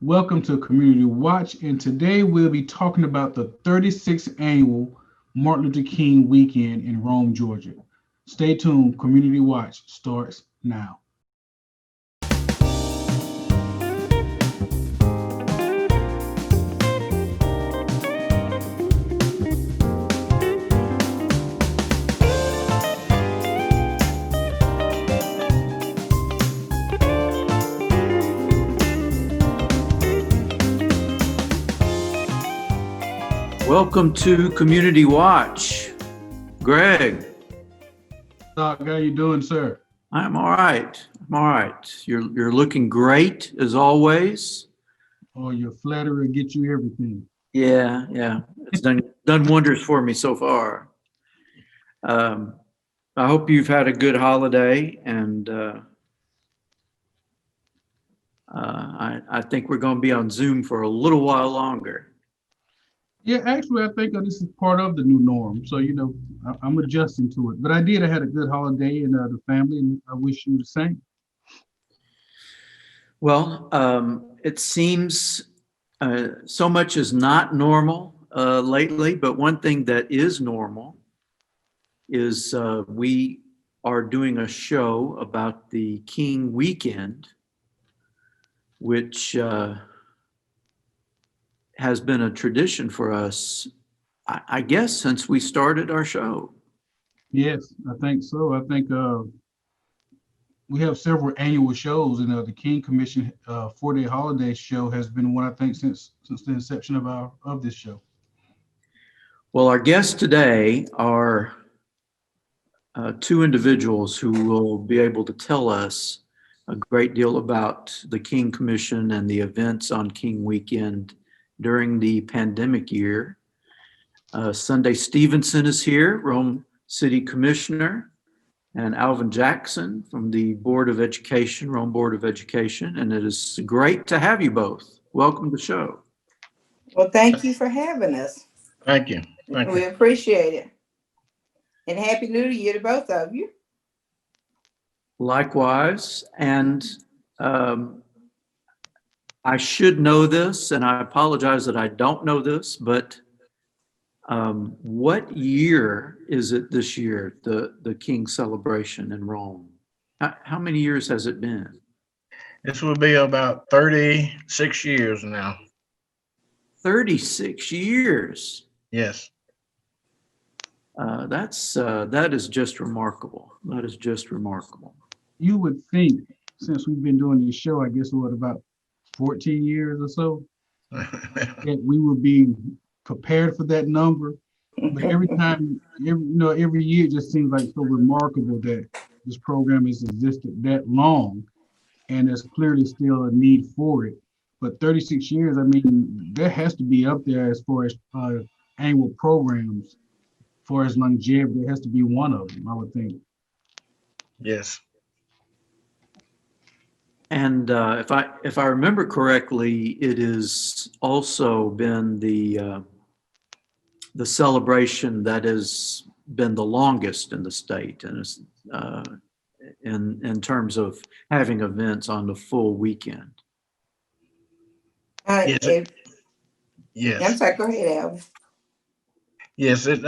Welcome to Community Watch, and today we'll be talking about the 36th annual Martin Luther King weekend in Rome, Georgia. Stay tuned, Community Watch starts now. Welcome to Community Watch. Greg, Doc, how you doing, sir? I'm all right. You're looking great as always. Oh, your flattery will get you everything. Yeah. It's done wonders for me so far. Um, I hope you've had a good holiday, and I think we're going to be on Zoom for a little while longer. Yeah, actually, I think this is part of the new norm. So, I'm adjusting to it. But I did. I had a good holiday and the family, and I wish you the same. Well, it seems so much is not normal lately, but one thing that is normal is we are doing a show about the King Weekend, which has been a tradition for us, I guess, since we started our show. Yes, I think so. I think we have several annual shows, and the King Commission 4-day holiday show has been one I think since the inception of this show. Well, our guests today are two individuals who will be able to tell us a great deal about the King Commission and the events on King Weekend during the pandemic year. Sunday Stevenson is here, Rome City Commissioner, and Alvin Jackson from the Board of Education, Rome Board of Education. And it is great to have you both. Welcome to the show. Well, thank you for having us. Thank you. Thank We you. appreciate it. And Happy New Year to both of you. Likewise. And I should know this, and I apologize that I don't know this, but what year is it this year, the King celebration in Rome? How many years has it been? This will be about 36 years now. 36 years. Yes. That is just remarkable. That is just remarkable. You would think, since we've been doing this show, I guess what, about 14 years or so, that we would be prepared for that number. But every year it just seems like so remarkable that this program has existed that long, and there's clearly still a need for it. But 36 years, I mean, that has to be up there as far as annual programs, as far as longevity. It has to be one of them, I would think. Yes. And if I remember correctly, it has also been the celebration that has been the longest in the state, and in terms of having events on the full weekend. Yes. I'm Yes. sorry, go ahead, Alvin. Yes. It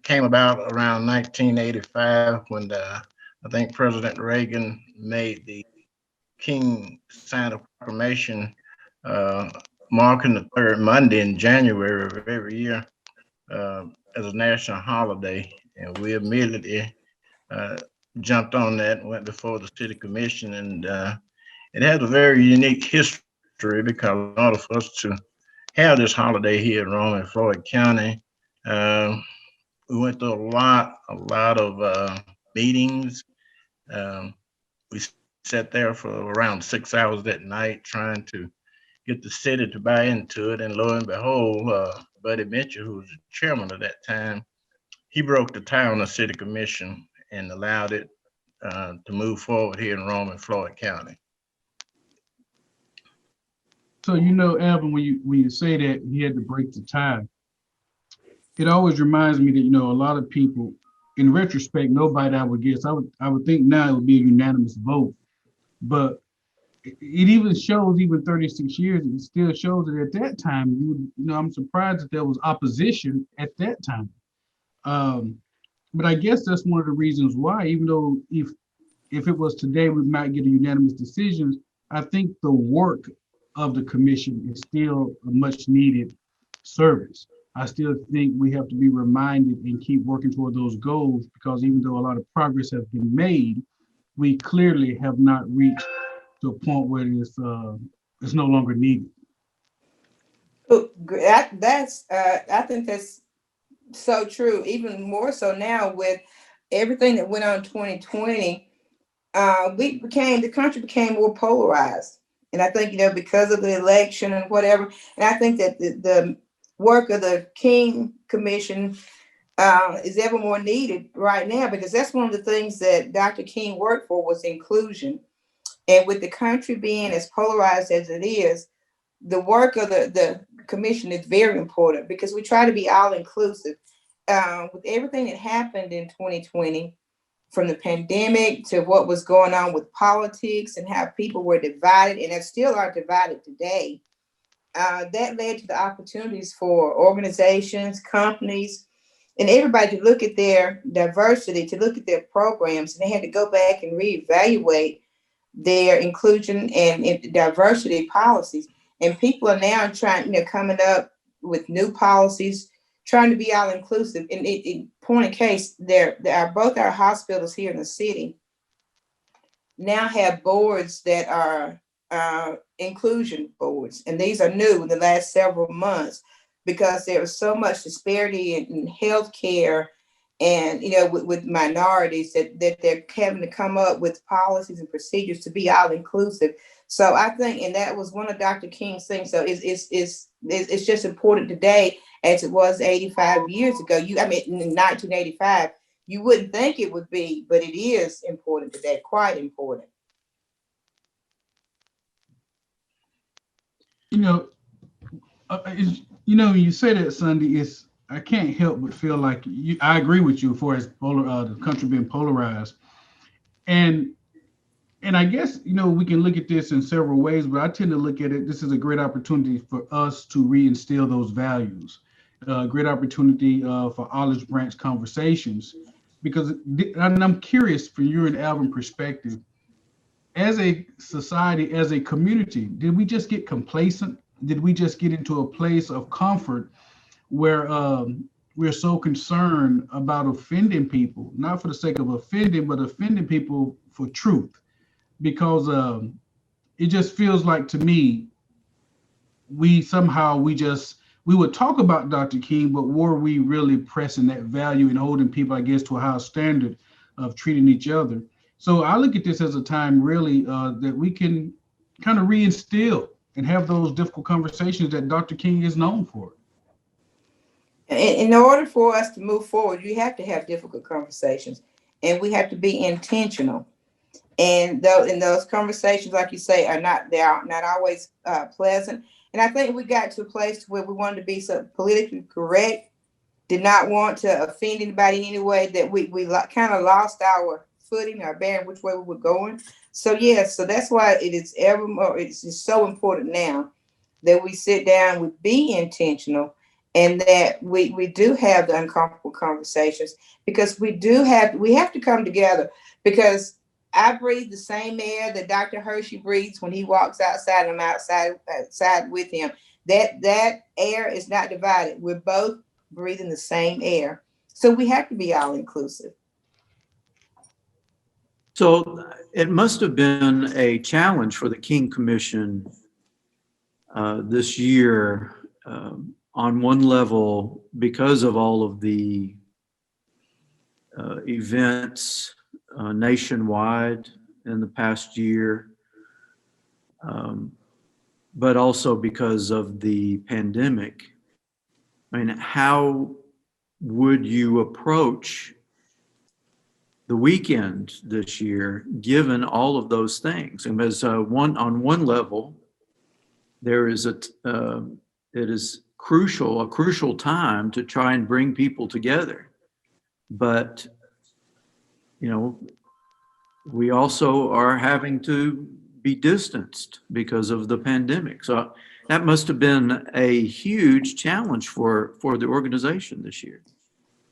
came about around 1985 when I think President Reagan made the King sign a proclamation marking the third Monday in January of every year as a national holiday. And we immediately jumped on that and went before the city commission. And it has a very unique history because in order for us to have this holiday here in Rome and Floyd County, we went through a lot of meetings. We sat there for around 6 hours that night trying to get the city to buy into it. And lo and behold, Buddy Mitchell, who was the chairman of that time, he broke the tie on the city commission and allowed it to move forward here in Rome and Floyd County. So, Alvin, when you say that he had to break the tie, it always reminds me that, a lot of people, in retrospect, nobody I would guess, I would think now it would be a unanimous vote. But it even shows, even 36 years, it still shows that at that time, I'm surprised that there was opposition at that time. Um, but I guess that's one of the reasons why, even though if it was today, we might get a unanimous decision. I think the work of the commission is still a much needed service. I still think we have to be reminded and keep working toward those goals, because even though a lot of progress has been made, we clearly have not reached to a point where it's no longer needed. I think that's so true. Even more so now with everything that went on in 2020, the country became more polarized. And I think, because of the election and whatever, and I think that the work of the King Commission is ever more needed right now, because that's one of the things that Dr. King worked for, was inclusion. And with the country being as polarized as it is, the work of the commission is very important, because we try to be all inclusive. With everything that happened in 2020, from the pandemic to what was going on with politics and how people were divided, and still are divided today, that led to the opportunities for organizations, companies, and everybody to look at their diversity, to look at their programs, and they had to go back and reevaluate their inclusion and diversity policies. And people are now trying, coming up with new policies, trying to be all inclusive. And point of case, there are both our hospitals here in the city now have boards that are inclusion boards, and these are new in the last several months, because there was so much disparity in healthcare and with minorities, that they're having to come up with policies and procedures to be all inclusive. So I think, and that was one of Dr. King's things. So it's just important today as it was 85 years ago. In 1985, you wouldn't think it would be, but it is important today, quite important. When you say that, Sunday, I can't help but feel like I agree with you as far as the country being polarized, and I guess we can look at this in several ways, but I tend to look at it. This is a great opportunity for us to reinstill those values. Great opportunity for olive branch conversations, because and I'm curious from your and Alvin perspective, as a society, as a community, did we just get complacent? Did we just get into a place of comfort where we're so concerned about offending people, not for the sake of offending, but offending people for truth? Because it just feels like, to me, we would talk about Dr. King, but were we really pressing that value and holding people, I guess, to a higher standard of treating each other? So I look at this as a time really that we can kind of reinstill and have those difficult conversations that Dr. King is known for. In order for us to move forward, you have to have difficult conversations, and we have to be intentional. And those conversations, like you say, they are not always pleasant. And I think we got to a place where we wanted to be so politically correct, did not want to offend anybody in any way, that we kind of lost our footing, our bearing, which way we were going. So yes, so that's why it is ever more. It's just so important now that we sit down, we be intentional, and that we do have the uncomfortable conversations, because we have to come together, because I breathe the same air that Dr. Hershey breathes when he walks outside, and I'm outside with him. That air is not divided. We're both breathing the same air. So we have to be all inclusive. So it must have been a challenge for the King Commission this year, on one level, because of all of the events nationwide in the past year, but also because of the pandemic. I mean, how would you approach the weekend this year, given all of those things? And as on one level, there is it is a crucial time to try and bring people together. But, we also are having to be distanced because of the pandemic. So that must have been a huge challenge for the organization this year.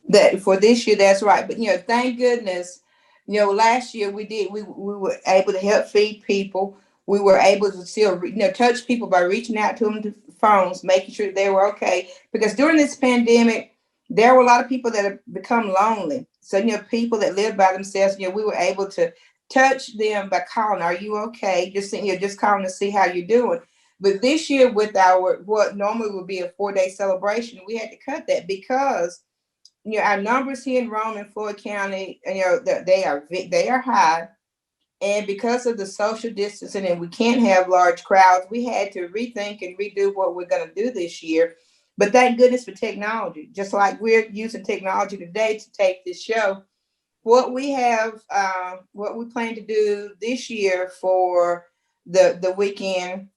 That for this year, that's right. But thank goodness, last year we were able to help feed people. We were able to still touch people by reaching out to them to phones, making sure they were okay. Because during this pandemic, there were a lot of people that have become lonely. So people that live by themselves, we were able to touch them by calling, "Are you okay?" Just calling to see how you're doing. But this year, with our what normally would be a 4-day celebration, we had to cut that because our numbers here in Rome and Floyd County, they are high. And because of the social distancing and we can't have large crowds, we had to rethink and redo what we're going to do this year. But thank goodness for technology. Just like we're using technology today to tape this show, what we plan to do this year for the weekend,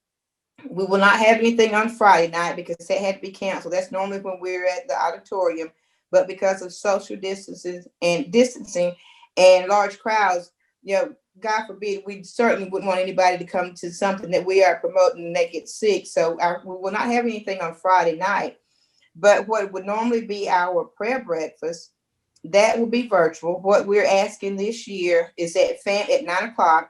we will not have anything on Friday night because that had to be canceled. That's normally when we're at the auditorium. But because of social distancing and large crowds, God forbid, we certainly wouldn't want anybody to come to something that we are promoting and they get sick. So we will not have anything on Friday night. But what would normally be our prayer breakfast, that will be virtual. What we're asking this year is at 9:00,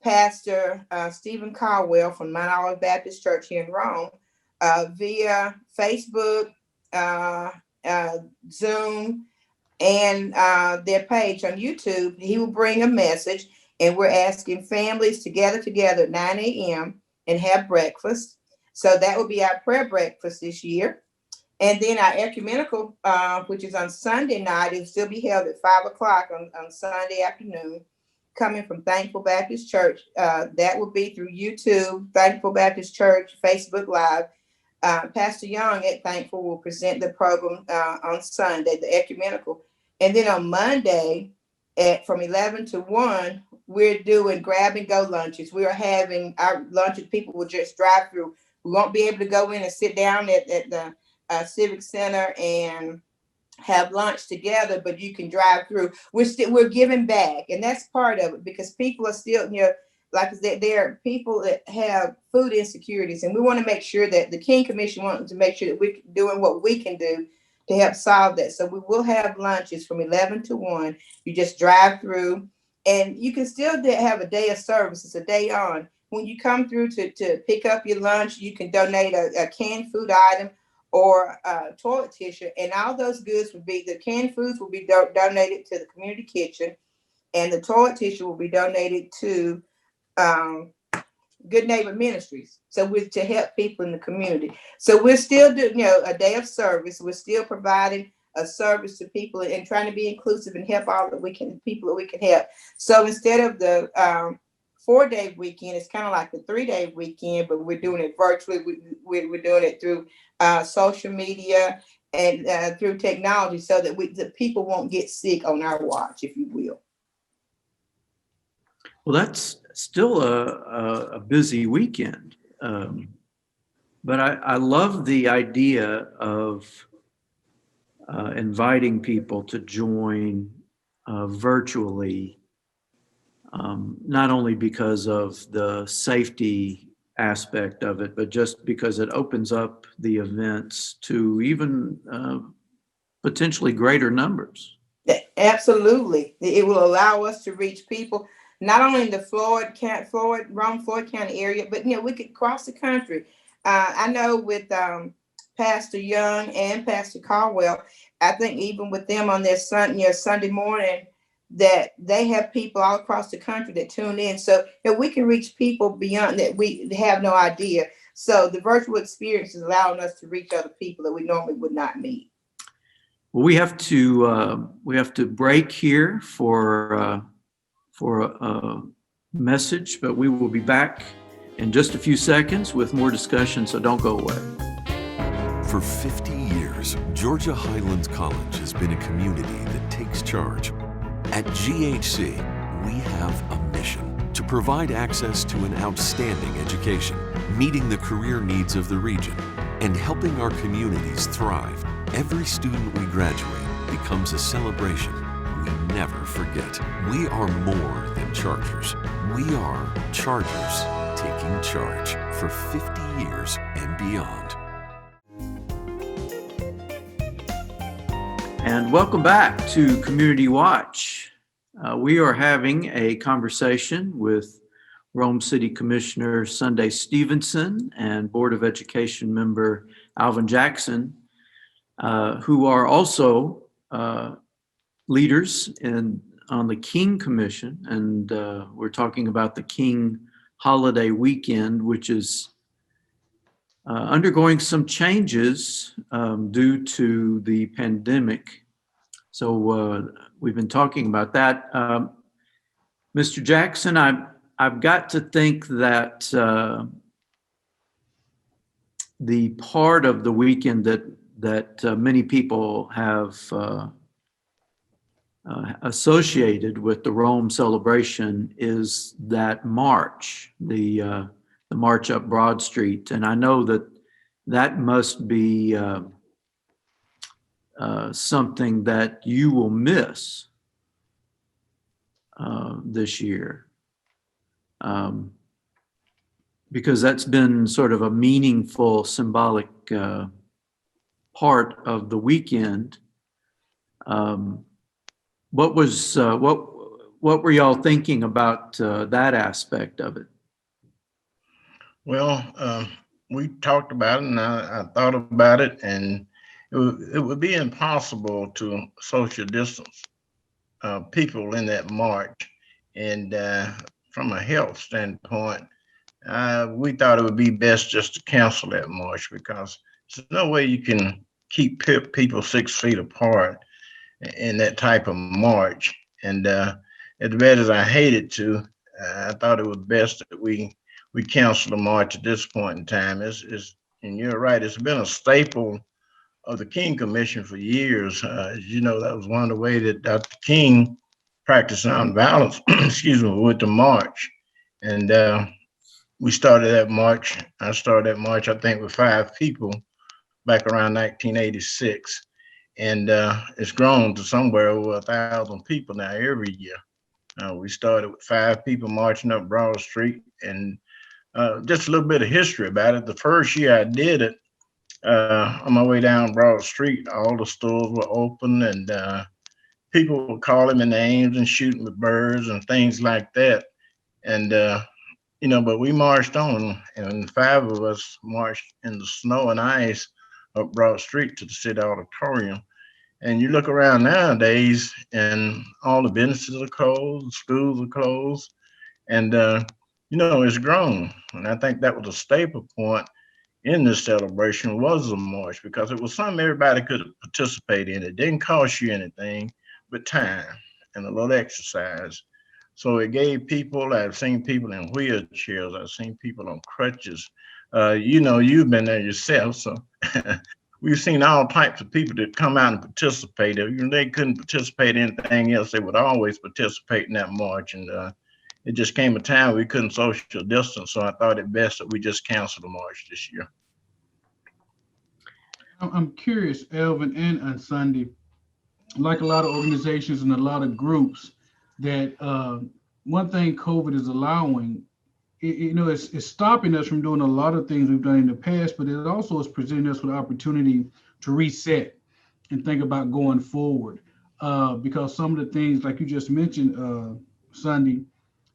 Pastor Stephen Caldwell from Mount Olive Baptist Church here in Rome, via Facebook, Zoom, and their page on YouTube, he will bring a message, and we're asking families to gather together at 9 a.m. and have breakfast. So that will be our prayer breakfast this year. And then our ecumenical, which is on Sunday night, it will still be held at 5:00 on Sunday afternoon, coming from Thankful Baptist Church. That will be through YouTube, Thankful Baptist Church, Facebook Live. Pastor Young at Thankful will present the program on Sunday, the ecumenical. And then on Monday, from 11 to 1, we're doing grab and go lunches. We are having our lunches. People will just drive through. We won't be able to go in and sit down at the Civic Center and have lunch together, but you can drive through. We're giving back, and that's part of it because people are still, like there are people that have food insecurities, and we want to make sure that the King Commission wants to make sure that we're doing what we can do to help solve that. So we will have lunches from 11 to 1. You just drive through, and you can still have a day of service. It's a day on. When you come through to pick up your lunch, you can donate a canned food item or toilet tissue, and all those goods the canned foods will be donated to the community kitchen, and the toilet tissue will be donated to Good Neighbor Ministries. So we're to help people in the community. So we're still doing, a day of service. We're still providing a service to people and trying to be inclusive and help all that we can, people that we can help. So instead of the 4-day weekend, it's kind of like the 3-day weekend, but we're doing it virtually. We're doing it through social media and through technology so that the people won't get sick on our watch, if you will. Well, that's still a busy weekend. But I love the idea of inviting people to join virtually, not only because of the safety aspect of it, but just because it opens up the events to even potentially greater numbers. Absolutely. It will allow us to reach people not only in the Floyd County area, but we could cross the country. I know with Pastor Young and Pastor Caldwell, I think even with them on their Sunday morning, that they have people all across the country that tune in. So that we can reach people beyond that we have no idea. So the virtual experience is allowing us to reach other people that we normally would not meet. Well, we have to break here for a message, but we will be back in just a few seconds with more discussion, so don't go away. For 50 years, Georgia Highlands College has been a community that takes charge. At GHC, we have a mission to provide access to an outstanding education, meeting the career needs of the region, and helping our communities thrive. Every student we graduate becomes a celebration, we never forget. We are more than Chargers. We are Chargers taking charge for 50 years and beyond. And welcome back to Community Watch. We are having a conversation with Rome City Commissioner Sunday Stevenson and Board of Education member Alvin Jackson, who are also leaders on the King Commission. And we're talking about the King holiday weekend, which is undergoing some changes due to the pandemic. So we've been talking about that. Mr. Jackson, I've got to think that the part of the weekend that many people have associated with the Rome celebration is that march, the march up Broad Street. And I know that must be something that you will miss this year. Because that's been sort of a meaningful, symbolic part of the weekend. What were y'all thinking about that aspect of it? Well, we talked about it, and I thought about it, and it would be impossible to social distance people in that march. And from a health standpoint, we thought it would be best just to cancel that march, because there's no way you can keep people 6 feet apart in that type of march. And as bad as I hated to, I thought it was best that we cancel the march at this point in time. And you're right, it's been a staple of the King Commission for years. You know, that was one of the ways that Dr. King practiced nonviolence, excuse me, with the march. And we started that march. I started that march, I think, with 5 people back around 1986. And it's grown to somewhere over 1,000 people now every year. We started with 5 people marching up Broad Street. And just a little bit of history about it. The first year I did it, on my way down Broad Street, all the stores were open, and people were calling me names and shooting with birds and things like that. And you know, but we marched on, and 5 of us marched in the snow and ice up Broad Street to the city auditorium. And you look around nowadays, and all the businesses are closed, schools are closed, and you know, it's grown. And I think that was a staple point in this celebration, was the march, because it was something everybody could participate in. It didn't cost you anything but time and a little exercise. So it gave people, I've seen people in wheelchairs, I've seen people on crutches. You know, you've been there yourself, so we've seen all types of people that come out and participate. Even they couldn't participate in anything else, they would always participate in that march. And it just came a time we couldn't social distance, so I thought it best that we just cancel the march this year. I'm curious, Alvin and Sunday, like a lot of organizations and a lot of groups, that one thing COVID is allowing, you know, it's stopping us from doing a lot of things we've done in the past, but it also is presenting us with opportunity to reset and think about going forward. Because some of the things, like you just mentioned, Sunday,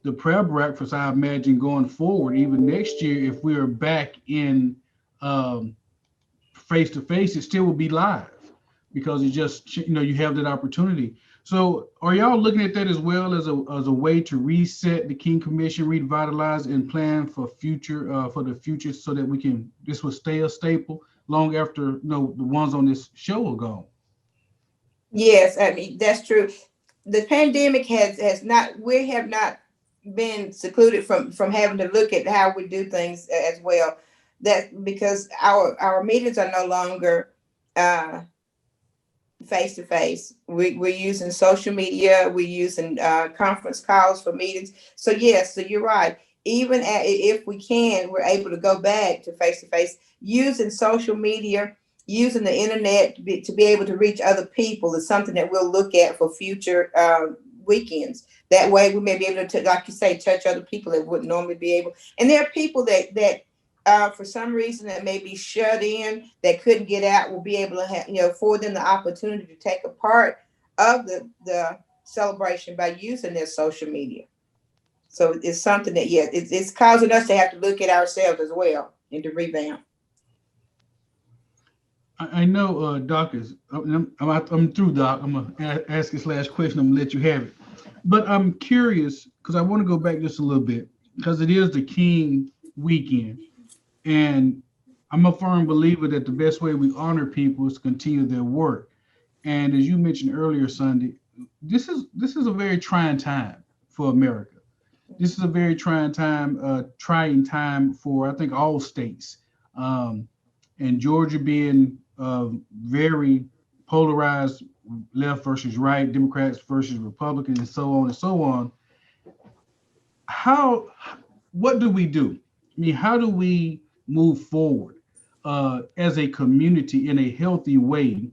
the prayer breakfast, I imagine going forward, even next year, if we are back in face-to-face, it still will be live, because it just, you know, you have that opportunity. So are y'all looking at that as well as a way to reset the King Commission, revitalize and plan for the future, so that this will stay a staple long after, you know, the ones on this show are gone? Yes, I mean, that's true. The pandemic we have not been secluded from having to look at how we do things as well. That because our meetings are no longer face to face. We're using social media. We're using conference calls for meetings. So yes, so you're right. Even if we can, we're able to go back to face using social media using the internet to be able to reach other people is something that we'll look at for future weekends. That way we may be able to, like you say, touch other people that wouldn't normally be able. And there are people that for some reason that may be shut in, that couldn't get out, will be able to have, afford them the opportunity to take a part of the celebration by using their social media. So it's something that, yeah, it's causing us to have to look at ourselves as well and to revamp. I know, Doc I'm through, Doc. I'm gonna ask this last question. I'm gonna let you have it. But I'm curious because I want to go back just a little bit because it is the King weekend, and I'm a firm believer that the best way we honor people is to continue their work. And as you mentioned earlier, Sunday, this is a very trying time for America. This is a very trying time for, I think, all states. And Georgia being very polarized, left versus right, Democrats versus Republicans, and so on and so on. What do we do? I mean, how do we move forward as a community in a healthy way?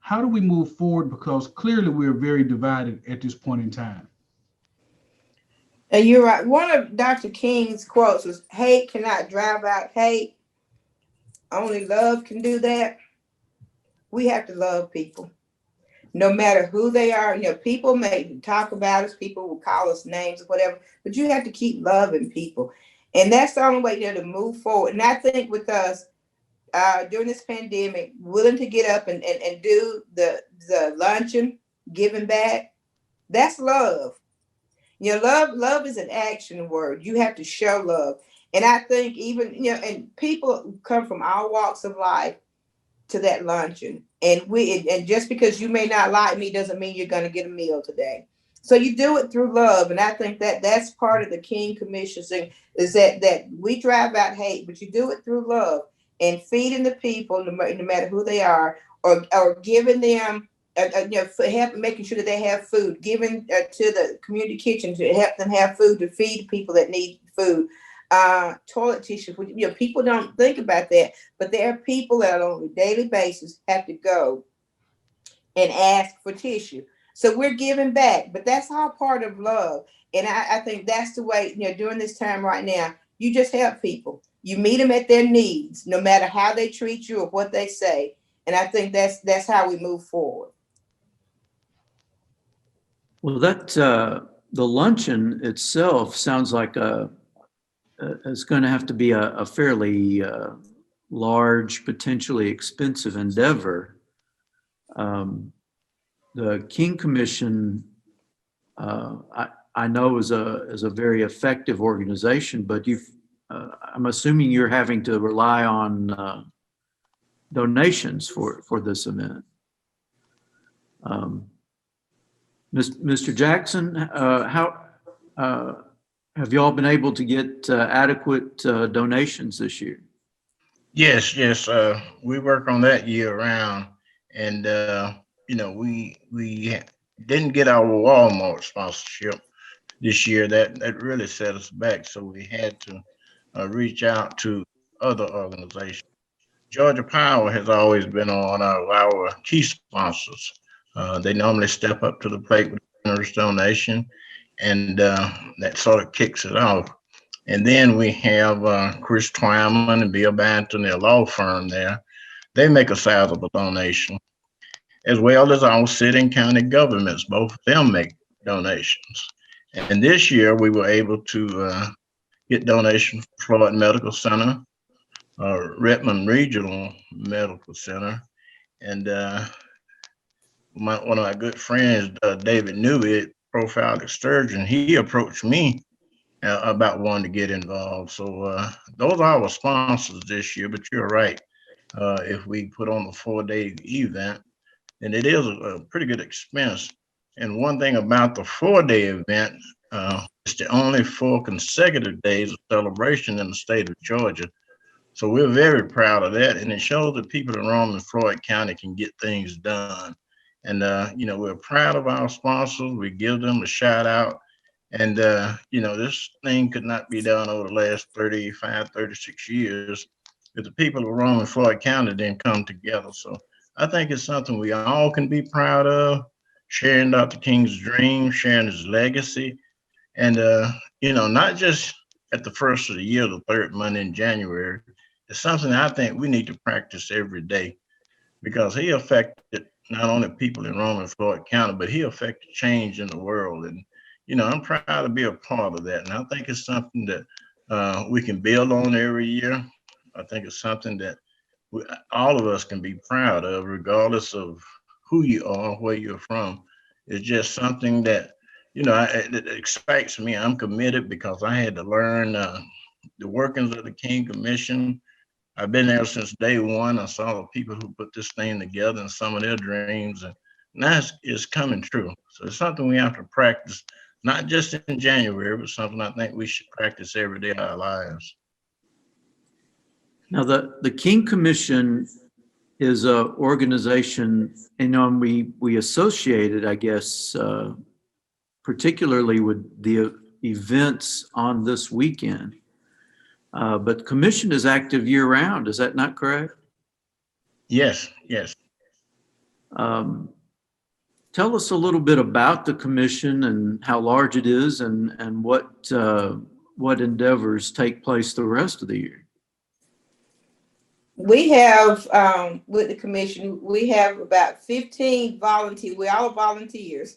How do we move forward? Because clearly we're very divided at this point in time. And you're right. One of Dr. King's quotes was, "Hate cannot drive out hate. Only love can do that." We have to love people, no matter who they are. People may talk about us, people will call us names or whatever, but you have to keep loving people. And that's the only way to move forward. And I think with us, during this pandemic, willing to get up and do the luncheon, giving back, that's love. Love is an action word. You have to show love. And I think even, and people come from all walks of life to that luncheon. And just because you may not like me doesn't mean you're going to get a meal today. So you do it through love. And I think that that's part of the King Commission thing, is that we drive out hate, but you do it through love and feeding the people, no matter who they are, or giving them, making sure that they have food, giving to the community kitchen to help them have food to feed people that need food. Toilet tissue. People don't think about that, but there are people that on a daily basis have to go and ask for tissue. So we're giving back, but that's all part of love. And I think that's the way, during this time right now, you just help people. You meet them at their needs, no matter how they treat you or what they say. And I think that's how we move forward. Well, the luncheon itself sounds like it's going to have to be a fairly large, potentially expensive endeavor. The King Commission, I know is a very effective organization, but I'm assuming you're having to rely on donations for this event. Mr. Jackson, how have you all been able to get adequate donations this year? Yes. We work on that year round, and we didn't get our Walmart sponsorship this year. That really set us back. So we had to reach out to other organizations. Georgia Power has always been on our key sponsors. They normally step up to the plate with a generous donation, and that sort of kicks it off. And then we have Chris Twyman and Bill Banton, their law firm there. They make a sizable donation, as well as our city and county governments. Both of them make donations. And this year we were able to get donations from Floyd Medical Center, Redmond Regional Medical Center, and one of my good friends, David Newby, Profile Excursion, he approached me about wanting to get involved. So those are our sponsors this year, but you're right. If we put on a 4-day event, then it is a pretty good expense. And one thing about the 4-day event, it's the only 4 consecutive days of celebration in the state of Georgia. So we're very proud of that. And it shows that people in Rome and Floyd County can get things done. And, we're proud of our sponsors. We give them a shout out. And, this thing could not be done over the last 35, 36 years if the people of Roman Floyd County didn't come together. So I think it's something we all can be proud of, sharing Dr. King's dream, sharing his legacy. And, not just at the first of the year, the third Monday in January. It's something I think we need to practice every day, because he affected not only people in Roman Floyd County, but he affected change in the world. And, I'm proud to be a part of that. And I think it's something that we can build on every year. I think it's something that all of us can be proud of, regardless of who you are, where you're from. It's just something that, it excites me. I'm committed because I had to learn the workings of the King Commission. I've been there since day one. I saw the people who put this thing together and some of their dreams, and now it's coming true. So it's something we have to practice, not just in January, but something I think we should practice every day of our lives. Now, the King Commission is a organization, and we associated, I guess, particularly with the events on this weekend. But the commission is active year round. Is that not correct? Yes. Tell us a little bit about the commission and how large it is, and what endeavors take place the rest of the year. We have, with the commission, we have about 15 volunteers. We're all volunteers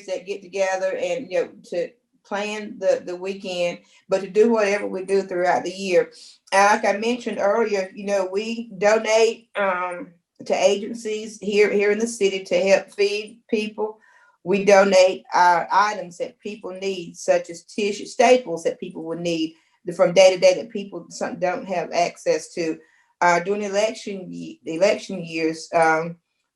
that get together and, to plan the weekend, but to do whatever we do throughout the year. Like I mentioned earlier, we donate to agencies here in the city to help feed people. We donate items that people need, such as tissue, staples that people would need from day to day that people don't have access to. During election years,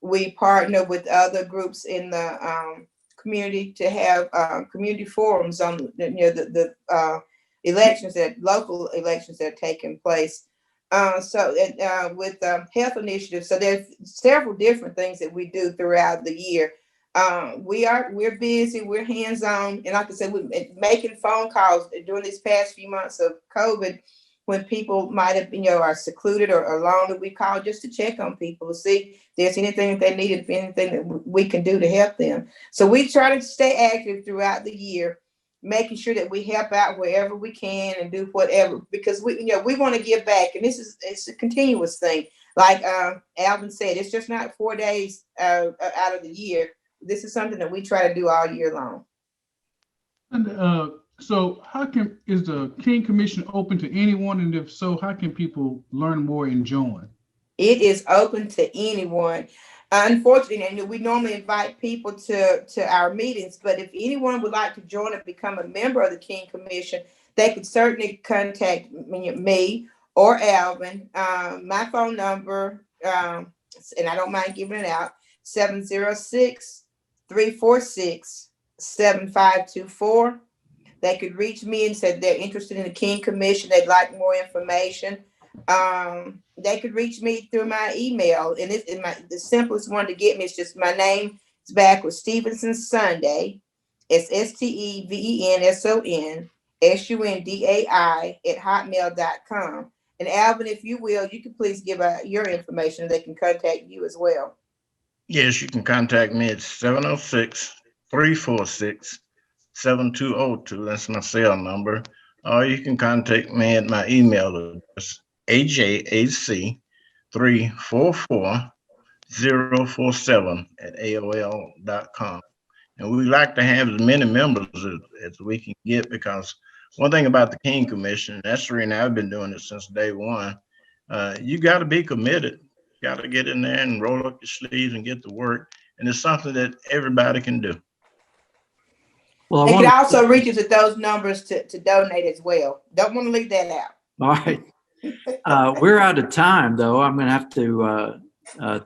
we partner with other groups in the community to have community forums on the elections, local elections that are taking place. With health initiatives, so there's several different things that we do throughout the year. We're busy, we're hands-on, and like I said, we're making phone calls during these past few months of COVID, when people might have been, are secluded or alone, that we call just to check on people to see if there's anything that they need, if anything that we can do to help them. So we try to stay active throughout the year, making sure that we help out wherever we can and do whatever, because we want to give back, and it's a continuous thing. Like Alvin said, it's just not 4 days out of the year. This is something that we try to do all year long. And so is the King Commission open to anyone? And if so, how can people learn more and join? It is open to anyone. Unfortunately, we normally invite people to our meetings, but if anyone would like to join and become a member of the King Commission, they could certainly contact me or Alvin. My phone number, and I don't mind giving it out, 706-346-7524. They could reach me and say they're interested in the King Commission, they'd like more information. They could reach me through my email, and the simplest one to get me is just my name. It's backwards, Stevenson Sunday. It's STEVENSONSUNDAI@hotmail.com. And Alvin, if you will, you can please give out your information. They can contact you as well. Yes, you can contact me at 706-346-7202. That's my cell number. Or you can contact me at my email address, ajac344-047@AOL.com. And we like to have as many members as we can get, because one thing about the King Commission, that's the reason I've been doing it since day one, you got to be committed. You got to get in there and roll up your sleeves and get to work. And it's something that everybody can do. Well, They can also reach us at those numbers to donate as well. Don't want to leave that out. all right. We're out of time, though. I'm going to have to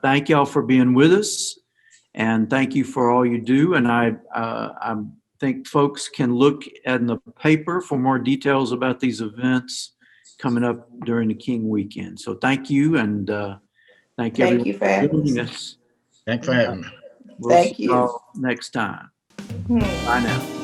thank y'all for being with us, and thank you for all you do. And I think folks can look in the paper for more details about these events coming up during the King weekend. So thank you, and thank you for having joining us. us. Thanks for having me. We'll Thank see you. y'all next time. Bye now.